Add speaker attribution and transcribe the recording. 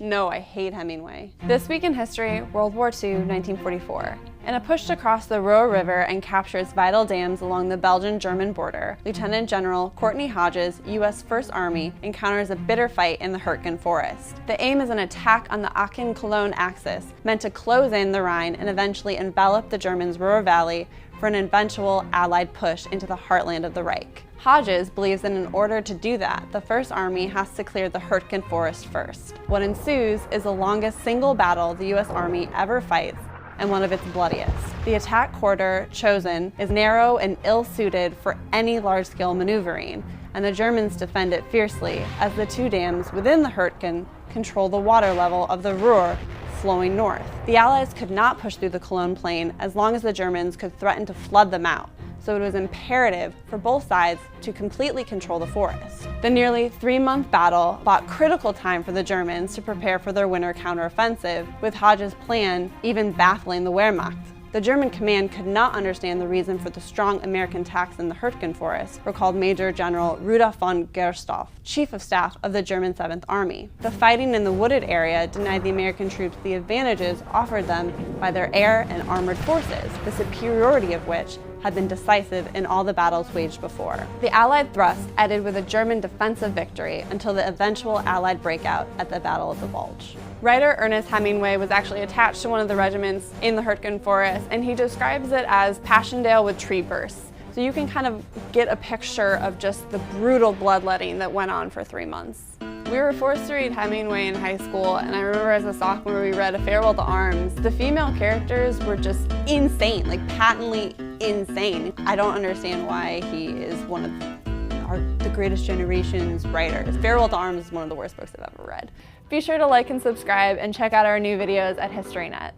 Speaker 1: No, I hate Hemingway. This week in history, World War II, 1944. In a push to cross the Roer River and capture its vital dams along the Belgian-German border, Lieutenant General Courtney Hodges, U.S. First Army, encounters a bitter fight in the Hürtgen forest. The aim is an attack on the Aachen-Cologne axis, meant to close in the Rhine and eventually envelop the Germans' Ruhr Valley for an eventual Allied push into the heartland of the Reich. Hodges believes that in order to do that, the First Army has to clear the Hürtgen forest first. What ensues is the longest single battle the U.S. Army ever fights, and one of its bloodiest. The attack corridor chosen is narrow and ill-suited for any large-scale maneuvering, and the Germans defend it fiercely as the two dams within the Hürtgen control the water level of the Ruhr flowing north. The Allies could not push through the Cologne plain as long as the Germans could threaten to flood them out, so it was imperative for both sides to completely control the forest. The nearly 3-month battle bought critical time for the Germans to prepare for their winter counteroffensive, with Hodges' plan even baffling the Wehrmacht. The German command could not understand the reason for the strong American attacks in the Hürtgen forest, recalled Major General Rudolf von Gersdorff, Chief of Staff of the German 7th Army. The fighting in the wooded area denied the American troops the advantages offered them by their air and armored forces, the superiority of which had been decisive in all the battles waged before. The Allied thrust ended with a German defensive victory until the eventual Allied breakout at the Battle of the Bulge. Writer Ernest Hemingway was actually attached to one of the regiments in the Hürtgen forest, and he describes it as Passchendaele with tree bursts. So you can kind of get a picture of just the brutal bloodletting that went on for 3 months. We were forced to read Hemingway in high school, and I remember as a sophomore we read A Farewell to Arms. The female characters were just insane, like patently insane. I don't understand why he is one of the greatest generation's writers. Farewell to Arms is one of the worst books I've ever read. Be sure to like and subscribe and check out our new videos at HistoryNet.